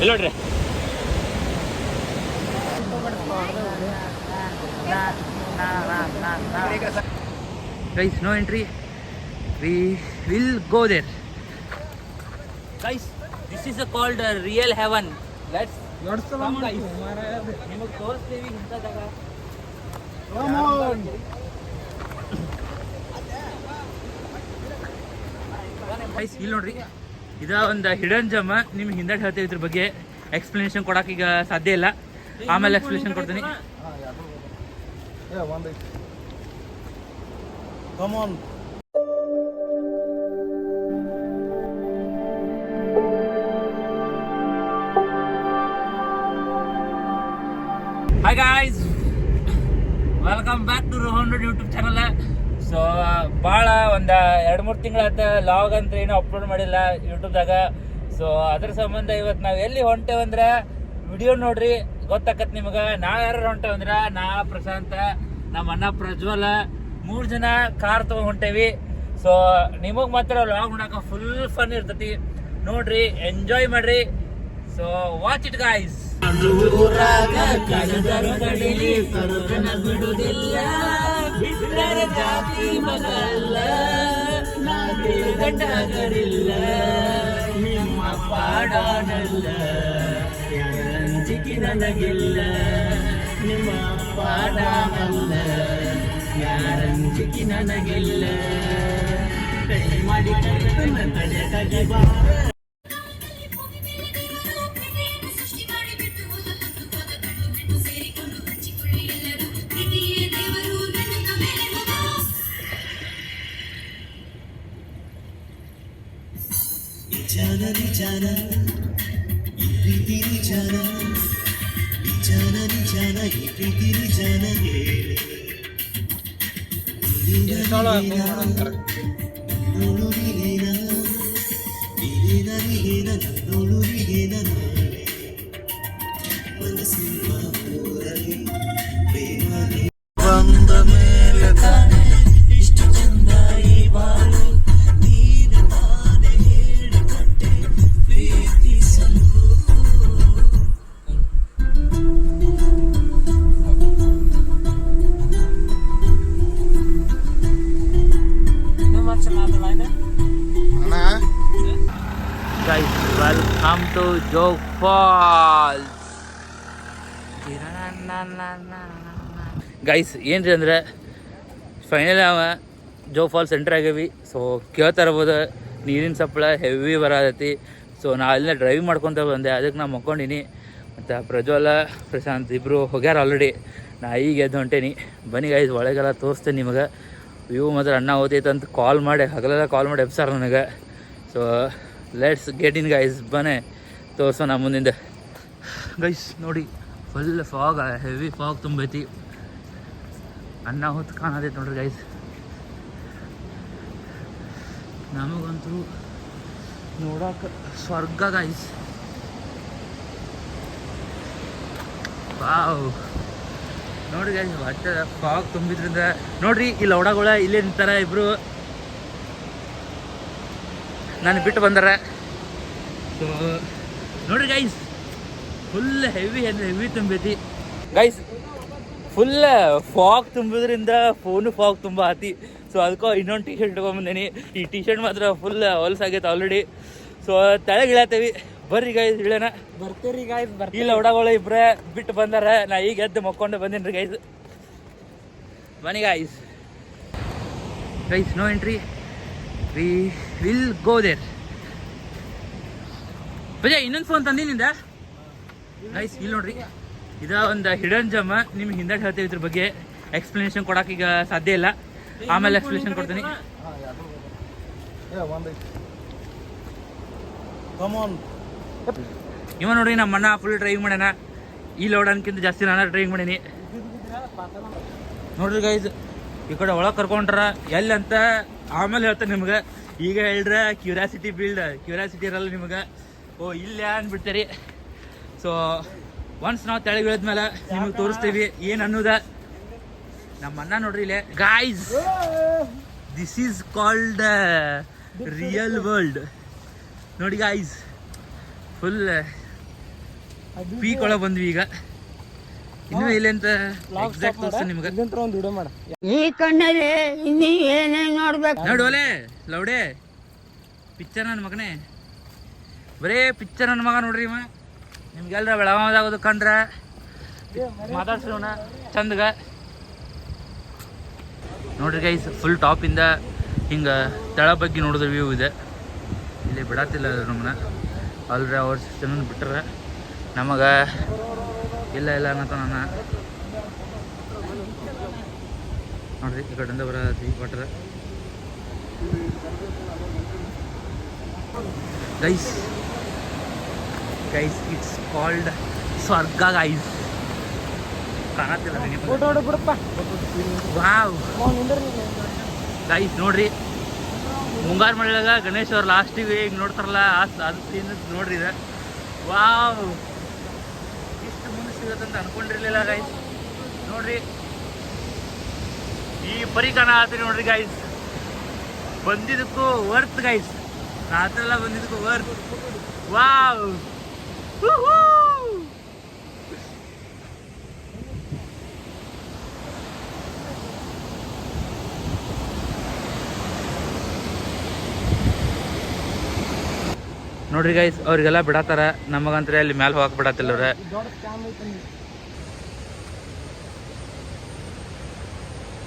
ಇಲ್ಲಿ ನೋಡ್ರಿ guys, no entry. We will go there. Guys, this is called real heaven. Let's come guys. ನಿಮಗೆ ತೋರಿಸ್ತೀವಿ ಇಂಥ ಜಾಗ. Come on. Guys, ಇಲ್ಲಿ ನೋಡ್ರಿ, ಇದ ಒಂದು ಹಿಡನ್ ಜಮ್. ನಿಮ್ಗೆ ಹಿಂದೆ ಹೇಳ್ತೀವಿ ಇದ್ರ ಬಗ್ಗೆ ಎಕ್ಸ್ಪ್ಲನೇಷನ್ ಕೊಡಕ್ಕೆ ಈಗ ಸಾಧ್ಯ ಇಲ್ಲ, ಆಮೇಲೆ ಎಕ್ಸ್ಪ್ಲನೇಷನ್ ಕೊಡ್ತೀನಿ. Come on. Hi guys, welcome back to Rohan YouTube channel. So ಭಾಳ ಒಂದು 2-3 ತಿಂಗಳಾಯ್ತು ಲಾಗ್ ಅಂತ ಏನೂ ಅಪ್ಲೋಡ್ ಮಾಡಿಲ್ಲ ಯೂಟ್ಯೂಬ್ದಾಗ. ಸೊ ಅದ್ರ ಸಂಬಂಧ ಇವತ್ತು ನಾವು ಎಲ್ಲಿ ಹೊಂಟೇವಂದ್ರೆ ವಿಡಿಯೋ ನೋಡ್ರಿ ಗೊತ್ತಾಕತ್ ನಿಮ್ಗೆ. ನಾವು ಯಾರು ಹೊಂಟೇವಂದ್ರೆ ನಾ ಪ್ರಶಾಂತ, ನಮ್ಮ ಅಣ್ಣ ಪ್ರಜ್ವಲ 3 ಜನ ಕಾರ್ ತೊಗೊಂಡು ಹೊಂಟೇವಿ. ಸೊ ನಿಮಗೆ ಮಾತ್ರ ಲಾಗ್ ನೋಡಕ್ಕೆ ಫುಲ್ ಫನ್ ಇರ್ತೈತಿ, ನೋಡ್ರಿ, ಎಂಜಾಯ್ ಮಾಡ್ರಿ. So watch it guys. ನಿಮ್ಮ ಪಾಡಾನಲ್ಲ ಯಾರಂಜಿಕೆ ನನಗಿಲ್ಲ, ನಿಮ್ಮ ಪಾಡಾನಲ್ಲ ಯಾರಂಜಿಕೆ ನನಗಿಲ್ಲ, ಕೈ ಮಾಡಿ ತಡೆ ತಗಿಬಾ. ನಿಜಾನ ನಿಜಾನ ಈ ಪ್ರೀತಿ ನಿಜಾನ, ನಿಜಾನ ನಿಜಾನ ಈ ಪ್ರೀತಿ ನಿಜಾನ ಹೇಳಿ ನೋಡು ನೀನೇನ ನೀನೇನ ನೀನೇನ ನೋಡು ನೀನೇನ ನಾಳೆ ಮನಸ್ಸಿನ ಊರಲ್ಲಿ ಪ್ರೇಮ ಬಂದ ಮೇಲೆ ತಾನೆ ಇಷ್ಟು ಚಂದ ಈ ಬಾಳು, ನೀನೆ ತಾನೆ ಹೇಳಿಕೊಟ್ಟೆ ಪ್ರೀತಿಸಲು. Guys, welcome to Jog Falls. Guys ಏನ್ರಿ ಅಂದ್ರೆ ಫೈನಲ್ ಜೋಗ್ ಫಾಲ್ಸ್ ಎಂಟ್ರ್ ಆಗೇವಿ. ಸೊ ಕೇಳ್ತಾ ಇರ್ಬೋದು ನೀರಿನ ಸಪ್ಪಳ ಹೆವಿ ಬರತೈತಿ. ಸೊ ನಾ ಅಲ್ಲಿಂದ ಡ್ರೈವಿಂಗ್ ಮಾಡ್ಕೊತ ಬಂದೆ, ಅದಕ್ಕೆ ನಾ ಮಕ್ಕೊಂಡಿನಿ. ಮತ್ತು ಪ್ರಜ್ವಲ ಪ್ರಶಾಂತ್ ಇಬ್ಬರು ಹೋಗ್ಯಾರ ಆಲ್ರೆಡಿ. ನಾ ಈಗ ಎದ್ದು ಹೊಂಟೇನಿ. ಬನ್ನಿ ಗೈಸ್, ಒಳಗೆಲ್ಲ ತೋರಿಸ್ತೇನೆ ನಿಮಗೆ. ವ್ಯೂ ಮಾತ್ರ ಅಣ್ಣ ಓದೈತೆ ಅಂತ ಕಾಲ್ ಮಾಡಿ ಹಗಲೆಲ್ಲ ಕಾಲ್ ಮಾಡಿ ಎಬ್ಸಾರ ನನಗೆ. So let's get in guys, ಬನ್ನಿ ತೋರಿಸೋಣ ಮುಂದಿಂದ. ಗೈಸ್ ನೋಡಿ, ಫುಲ್ ಫಾಗ್, ಹೆವಿ ಫಾಗ್ ತುಂಬೈತಿ. ಅಣ್ಣ ಹೊತ್ತು ಕಾಣತೈತೆ ನೋಡ್ರಿ ಗೈಸ್. ನಮಗಂತೂ ನೋಡೋಕೆ ಸ್ವರ್ಗ ಗೈಸ್. ವಾವ್, ನೋಡ್ರಿ ಗೈಸ್, ಒಟ್ಟು ಫಾಗ್ ತುಂಬಿದ್ರಿಂದ ನೋಡ್ರಿ ಈ ಲೌಡಗಳ ಇಲ್ಲೇ ನಿಂತಾರ ಇಬ್ರು, ನಾನು ಬಿಟ್ಟು ಬಂದಾರ. ಸೊ ನೋಡ್ರಿ ಗೈಸ್, ಫುಲ್ ಹೆವಿ ತುಂಬೈತಿ ಗೈಸ್. ಫುಲ್ ಫಾಗ್ ತುಂಬಿದ್ರಿಂದ ಫೋನು ಫಾಗ್ ತುಂಬ ಆತಿ. ಸೊ ಅದಕ್ಕೂ ಇನ್ನೊಂದು ಟಿ ಶರ್ಟ್ ಇಟ್ಕೊಂಬಂದೇನಿ. ಈ ಟಿ ಶರ್ಟ್ ಮಾತ್ರ ಫುಲ್ ಹೊಲ್ಸಾಗೈತೆ ಆಲ್ರೆಡಿ. ಸೊ ತೆಳಗೆ ಇಳಾತೇವಿ, ಬರ್ರಿ ಗೈಸ್ ಇಳೇನ. ಬರ್ತೀರಿ ಗೈಸ್, ಇಲ್ಲ ಹುಡಗಳು ಇಬ್ಬರೇ ಬಿಟ್ಟು ಬಂದಾರ. ನಾ ಈಗ ಎದ್ದು ಮಕ್ಕೊಂಡು ಬಂದೇನಿ ರೀ ಗೈಸ್. ಬನ್ನಿ guys. Guys, no entry. We will go there. ಭಜ ಇನ್ನೊಂದು ಫೋನ್ ತಂದಿನಿಂದ ಗೈಸ್. ಇಲ್ಲಿ ನೋಡ್ರಿ, ಇದ ಒಂದು ಹಿಡನ್ ಜಮ್. ನಿಮ್ಗೆ ಹಿಂದೆ ಹೇಳ್ತೀವಿ ಇದ್ರ ಬಗ್ಗೆ ಎಕ್ಸ್ಪ್ಲನೇಷನ್ ಕೊಡಕ್ಕೆ ಈಗ ಸಾಧ್ಯ ಇಲ್ಲ, ಆಮೇಲೆ ಎಕ್ಸ್ಪ್ಲನೇಷನ್ ಕೊಡ್ತೀನಿ. ಇವ ನೋಡ್ರಿ ನಮ್ಮ ಅಣ್ಣ ಫುಲ್ ಡ್ರೈವಿಂಗ್ ಮಾಡ್ಯಾನ. ಈ ಲೌಡನ್ಕಿಂತ ಜಾಸ್ತಿ ನಾನು ಡ್ರೈವಿಂಗ್ ಮಾಡೀನಿ. ನೋಡ್ರಿ ಗೈಸ್, ಈ ಕಡೆ ಒಳಗೆ ಕರ್ಕೊಂಡ್ರ ಎಲ್ಲಿ ಅಂತ ಆಮೇಲೆ ಹೇಳ್ತೇನೆ ನಿಮ್ಗೆ. ಈಗ ಹೇಳ್ರ ಕ್ಯೂರಿಯಾಸಿಟಿ ಇರಲ್ಲ ನಿಮ್ಗೆ. ಓ ಇಲ್ಲ ಅಂದ್ಬಿಡ್ತೀರಿ. ಸೊ ಒನ್ಸ್ ನಾವು ತೆಳಗೆ ಇಳಿದ್ಮೇಲೆ ನಿಮಗೆ ತೋರಿಸ್ತೀವಿ ಏನು ಅನ್ನೋದ. ನಮ್ಮ ಅಣ್ಣ ನೋಡ್ರಿ ಇಲ್ಲೇ guys, this is called real world. ನೋಡಿ ಗಾಯ್ಸ್, ಫುಲ್ ಪೀಕ್ ಒಳಗೆ ಬಂದ್ವಿ ಈಗ. ಇನ್ನೂ ಇಲ್ಲಿ ಅಂತ ಎಕ್ಸಾಕ್ಟ್ ತೋರಿಸ್ತೀನಿ ನಿಮ್ಗೆ. ಒಂದು ವಿಡಿಯೋ ಮಾಡ. ಈ ಕಣ್ಣಲ್ಲಿ ಇನ್ನೀ ಏನೇನ್ ನೋಡ್ಬೇಕು. ನೋಡೋಲೆ ಲೌಡೆ ಪಿಕ್ಚರ್ ನನ್ನ ಮಗನೇ, ಬರೇ ಪಿಕ್ಚರ್ ನನ್ನ ಮಗ ನೋಡ್ರಿ ಇವ. ನಿಮ್ಗೆಲ್ರ ಬೆಳಗಾವದಾಗೋದು ಕಂಡ್ರೆ ಮಾತಾಡ್ಸೋಣ ಚಂದಗ ನೋಡ್ರಿ ಗೈಸ್. ಫುಲ್ ಟಾಪಿಂದ ಹಿಂಗೆ ತಳ ಬಗ್ಗೆ ನೋಡಿದ್ರೆ ವ್ಯೂ ಇದೆ. ಇಲ್ಲಿ ಬಿಡತ್ತಿಲ್ಲ ನಮ್ಮನ್ನ, ಆಲ್ರೆಡಿ ಅವರ್ಸ್ ಜನನ ಬಿಟ್ರೆ ನಮಗೆ ಇಲ್ಲ ಇಲ್ಲ ಅನ್ನತ್ತ ನನ್ನ ನೋಡ್ರಿ. ಈ ಕಡೆಯಿಂದ ಬರತ್ತಿ water guys. Guys it's called ಸ್ವರ್ಗ ಗೈಸ್. ಕಾಣತ್ತಿಲ್ಲ ಫೋಟೋ ಹೊಡ್ಬಿಡಪ್ಪ. ವಾವ್ ಗೈಸ್ ನೋಡ್ರಿ. ಮುಂಗಾರು ಮಳೆಯಾಗ ಗಣೇಶ್ ಅವ್ರು ಲಾಸ್ಟಿಗೆ ಈಗ ನೋಡ್ತಾರಲ್ಲ ಅದು ಸೀನ್ ನೋಡ್ರಿ ಇದೆ. ವಾವ್ ಇಷ್ಟು ಮುಂದೆ ಸಿಗತ್ತಂತ ಅನ್ಕೊಂಡಿರ್ಲಿಲ್ಲ ಗೈಸ್. ನೋಡ್ರಿ ಈ ಪರಿ ಕಾಣ ಆತ್ರಿ ನೋಡ್ರಿ ಗೈಸ್. ಬಂದಿದ್ದಕ್ಕೂ ವರ್ತ್ ಗೈಸ್. ರಾತ್ರೆಲ್ಲ ಬಂದಿದ್ದಕ್ಕೂ ವರ್ತ್. ವಾವ್ ನೋಡ್ರಿ ಗೈಸ್, ಅವ್ರಿಗೆಲ್ಲ ಬಿಡತ್ತಾರ, ನಮಗಂತ್ರೆ ಅಲ್ಲಿ ಮ್ಯಾಲೆ ಹೋಗಕ್ಕೆ ಬಿಡತ್ತಿಲ್ಲ ಅವ್ರೆ.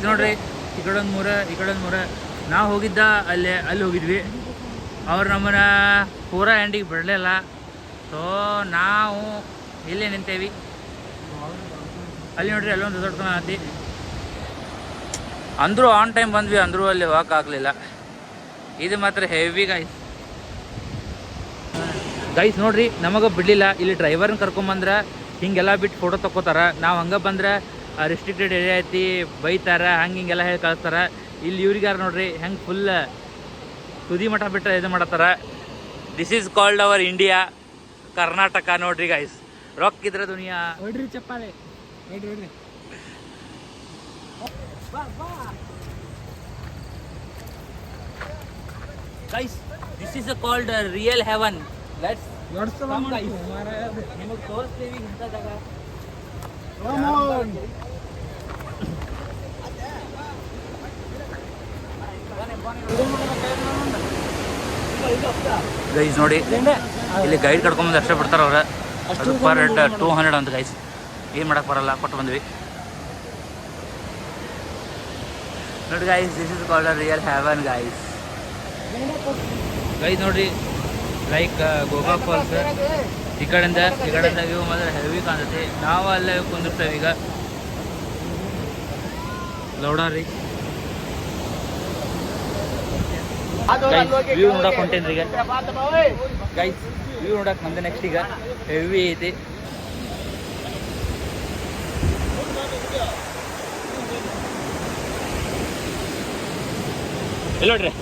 ನೋಡ್ರಿ ಈ ಕಡೊಂದು ಮೂರ ನಾವು ಹೋಗಿದ್ದ ಅಲ್ಲಿ ಹೋಗಿದ್ವಿ. ಅವ್ರು ನಮ್ಮನ್ನ ಪೂರಾ ಎಂಡಿಗೆ ಬಿಡಲಿಲ್ಲ. ಸೊ ನಾವು ಇಲ್ಲೇ ನಿಂತೇವಿ. ಅಲ್ಲಿ ನೋಡ್ರಿ ಅಲ್ಲೊಂದು ದೊಡ್ಡ ಆತಿ. ಅಂದರೂ ಆನ್ ಟೈಮ್ ಬಂದ್ವಿ, ಅಂದರೂ ಅಲ್ಲಿ ಹೋಗಕ್ಕಾಗಲಿಲ್ಲ. ಇದು ಮಾತ್ರ ಹೆವಿ ಗೈಸ್. ಗೈಸ್ ನೋಡ್ರಿ ನಮಗೆ ಬಿಡಲಿಲ್ಲ. ಇಲ್ಲಿ ಡ್ರೈವರ್ನ ಕರ್ಕೊಂಬಂದ್ರೆ ಹಿಂಗೆಲ್ಲ ಬಿಟ್ಟು ಫೋಟೋ ತಗೋತಾರ. ನಾವು ಹಂಗೆ ಬಂದ್ರೆ ರೆಸ್ಟ್ರಿಕ್ಟೆಡ್ ಏರಿಯಾ ಐತಿ ಬೈತಾರ, ಹಿಂಗೆಲ್ಲ ಹೇಳಿ ಕಳಿಸ್ತಾರ. ಇಲ್ಲಿ ಇವ್ರಿಗಾರ ನೋಡ್ರಿ ಹೆಂಗೆ ಫುಲ್ ತುದಿ ಮಠ ಬಿಟ್ಟರೆ ಇದು ಮಾಡತ್ತಾರ. This is called our India, Karnataka. ನೋಡ್ರಿ ಗೈಸ್, ರೊಕ್ಕಿದ್ರೆ ದುನಿಯಾ. ಹೊಡ್ರಿ ಚಪ್ಪಾಳೆ, ಹೊಡ್ರಿ. Guys this is called real heaven. Let's ನೋಡ್ಸ್ತೀವಿ ನಿಮಗೆ ತೋರಿಸ್ತೀವಿ ಇಂಥ ಜಾಗ. ಗೈಸ್ ನೋಡಿ ಇಲ್ಲಿ ಗೈಡ್ ಕರ್ಕೊಂಬಂದು ಅಷ್ಟೇ ಬಿಡ್ತಾರೆ ಅವ್ರೆ. ಅದು ಪರ್ ಹೆಡ್ 200 ಅಂತ ಗೈಸ್. ಏನು ಮಾಡಕ್ಕೆ ಬರಲ್ಲ, ಕೊಟ್ಟು ಬಂದ್ವಿ. ನೋಡಿ guys, this is called a real heaven guys. Guys ನೋಡ್ರಿ ಲೈಕ್ ಗೋವಾ ಫಾಲ್ಸ್ ಈ ಕಡೆಯಿಂದ ವ್ಯೂ ಮಾತ್ರ ಹೆವಿ ಕಾಣ್ತೈತಿ. ನಾವು ಅಲ್ಲೇ ಕುಂದಿರ್ತೇವೆ ಈಗ. ಲೌಡಾರಿ ವ್ಯೂ ನೋಡಕ್ ಹೊಂಟೇನ್ರಿ ಈಗ. ಗೈಸ್ ವ್ಯೂ ನೋಡಕ್ ನಮ್ದು ನೆಕ್ಸ್ಟ್ ಈಗ ಹೆವಿ ಐತಿ. ಎಲ್ಲ ನೋಡ್ರಿ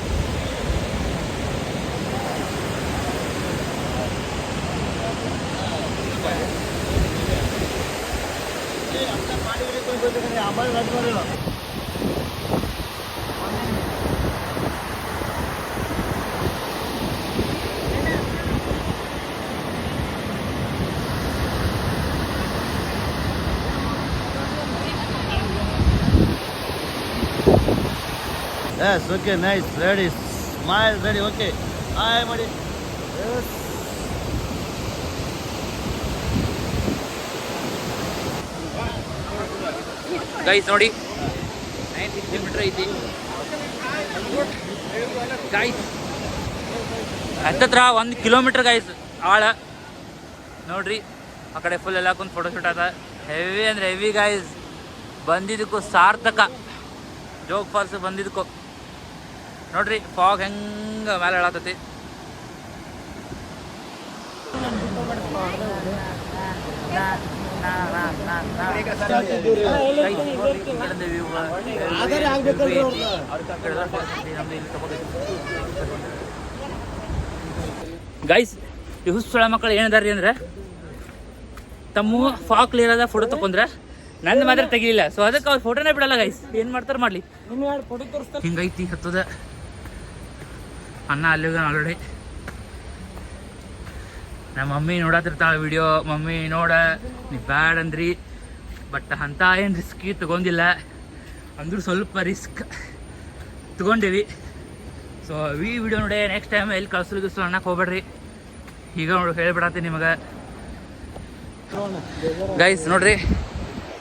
Yes, okay, nice, ready, smile, ready, okay. Hi, Madi. Yes. Guys ನೋಡಿ 960 ಮೀಟರ್ ಐತಿ ಗೈಸ್. ಹತ್ತತ್ರ 1 ಕಿಲೋಮೀಟರ್ ಗೈಸ್ ಆಳ. ನೋಡ್ರಿ ಆ ಕಡೆ ಫುಲ್ ಎಲ್ಲ ಕುಂತು ಫೋಟೋ ಶೂಟ್ ಆದ. ಹೆವಿ ಅಂದರೆ ಹೆವಿ ಗೈಸ್. ಬಂದಿದ್ದಕ್ಕೂ ಸಾರ್ಥಕ. ಜೋಗ್ ಫಾಲ್ಸ್ ಬಂದಿದ್ದಕ್ಕೂ ನೋಡ್ರಿ ಫಾಗ್ ಹೆಂಗೆ ಮೇಲೆ ಹೇಳತ್ತೈತಿ. ಗೈಸ್ ಈ ಹುಚ್ಚುಳ ಮಕ್ಕಳು ಏನಿದಾರ್ರಿ ಅಂದ್ರೆ ತಮ್ಮ ಫಾಗ್ ಕ್ಲಿಯರ್ ಆದ ಫೋಟೋ ತಕೊಂಡ್ರೆ ನಂದು ಮಾತ್ರ ತೆಗಿಲಿಲ್ಲ. ಸೊ ಅದಕ್ಕೆ ಅವ್ರು ಫೋಟೋನೇ ಬಿಡಲ್ಲ ಗೈಸ್. ಏನು ಮಾಡ್ತಾರೆ ಮಾಡಲಿ. ಹಿಂಗೈತಿ ಹತ್ತದ ಅನ್ನ ಅಲ್ಲಿ ಆಲ್ರೆಡಿ ನಮ್ಮ ಮಮ್ಮಿ ನೋಡತ್ತಿರ್ತಾಳೆ ವಿಡಿಯೋ. ಮಮ್ಮಿ ನೋಡ ನೀವು ಬ್ಯಾಡ್ ಅಂದ್ರಿ, ಬಟ್ ಅಂಥ ಏನು ರಿಸ್ಕಿ ತೊಗೊಂಡಿಲ್ಲ, ಅಂದ್ರೂ ಸ್ವಲ್ಪ ರಿಸ್ಕ್ ತೊಗೊಂಡೇವಿ. ಸೊ ಈ ವಿಡಿಯೋ ನೋಡಿ ನೆಕ್ಸ್ಟ್ ಟೈಮ್ ಎಲ್ಲಿ ಕಳ್ಸೋದು ಅನ್ನಕ್ಕೆ ಹೋಗ್ಬೇಡ್ರಿ. ಈಗ ನೋಡಿ ಹೇಳ್ಬಿಡತ್ತೀನಿ ನಿಮಗೆ ಗೈಸ್. ನೋಡ್ರಿ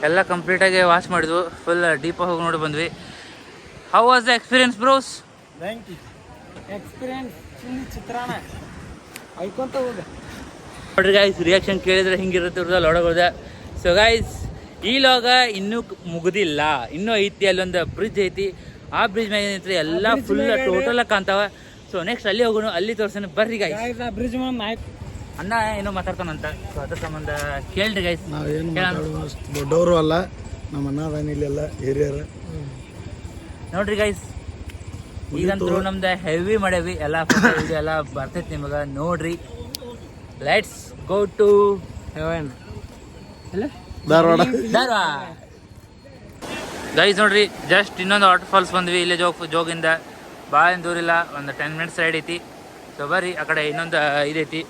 ಎಲ್ಲ ಕಂಪ್ಲೀಟಾಗಿ ವಾಚ್ ಮಾಡಿದ್ವು, ಫುಲ್ ಡೀಪಾಗಿ ಹೋಗಿ ನೋಡಿ ಬಂದ್ವಿ. How was the experience bros? Experience ಚಿತ್ರಾನ್ನ ಐಕೊಂತ ಹೋಗ ನೋಡ್ರಿ ಗೈಸ್, ರಿಯಾಕ್ಷನ್ ಕೇಳಿದ್ರೆ ಹಿಂಗಿರುತ್ತೆ ಇವ್ರದ್ದು ಲೋಡಗಳದ. ಸೊ ಗೈಸ್, ಈ ಲಾಗ ಇನ್ನೂ ಮುಗಿದಿಲ್ಲ, ಇನ್ನೂ ಐತಿ. ಅಲ್ಲೊಂದು ಬ್ರಿಡ್ಜ್ ಐತಿ, ಆ ಬ್ರಿಡ್ಜ್ ಮ್ಯಾಗ ಏನೈತ್ರಿ ಎಲ್ಲ ಫುಲ್ ಟೋಟಲ್ ಕಾಣ್ತಾವ. ಸೊ ನೆಕ್ಸ್ಟ್ ಅಲ್ಲಿ ಹೋಗೋಣ, ಅಲ್ಲಿ ತೋರ್ಸೋಣ ಬರ್ರಿ ಗೈಸ್. ಬ್ರಿಡ್ಜ್ ನಾಯಕ್ ಅಣ್ಣ ಏನೋ ಮಾತಾಡ್ತಾನಂತ, ಸೊ ಅದ್ರ ಸಂಬಂಧ ಕೇಳ್ರಿ ಗೈಸ್. ನಾವೇನು ದೊಡ್ಡವರು ಅಲ್ಲ, ನಮ್ಮ ಅಣ್ಣ ಅದಾನ ಇಲ್ಲೆಲ್ಲ ಹಿರಿಯರು. ನೋಡ್ರಿ ಗೈಸ್, ಈಗಂತೂ ನಮ್ದು ಹೆವಿ ಮಾಡೇವಿ, ಎಲ್ಲ ಫೋಟೋ ವಿಡಿಯೋ ಎಲ್ಲ ಬರ್ತೈತಿ ನಿಮಗೆ ನೋಡ್ರಿ. Let's go to heaven Dharwad. Guys ನೋಡ್ರಿ, ಜಸ್ಟ್ ಇನ್ನೊಂದು ವಾಟರ್ ಫಾಲ್ಸ್ ಬಂದ್ವಿ. ಇಲ್ಲೇ ಜೋಗಿಂದ ಭಾಳ ಏನು ದೂರಿಲ್ಲ, ಒಂದು 10 ಮಿನಿಟ್ಸ್ ರೈಡ್ ಐತಿ. ಸೊ ಬರ್ರಿ, ಆ ಕಡೆ ಇನ್ನೊಂದು ಇದೈತಿ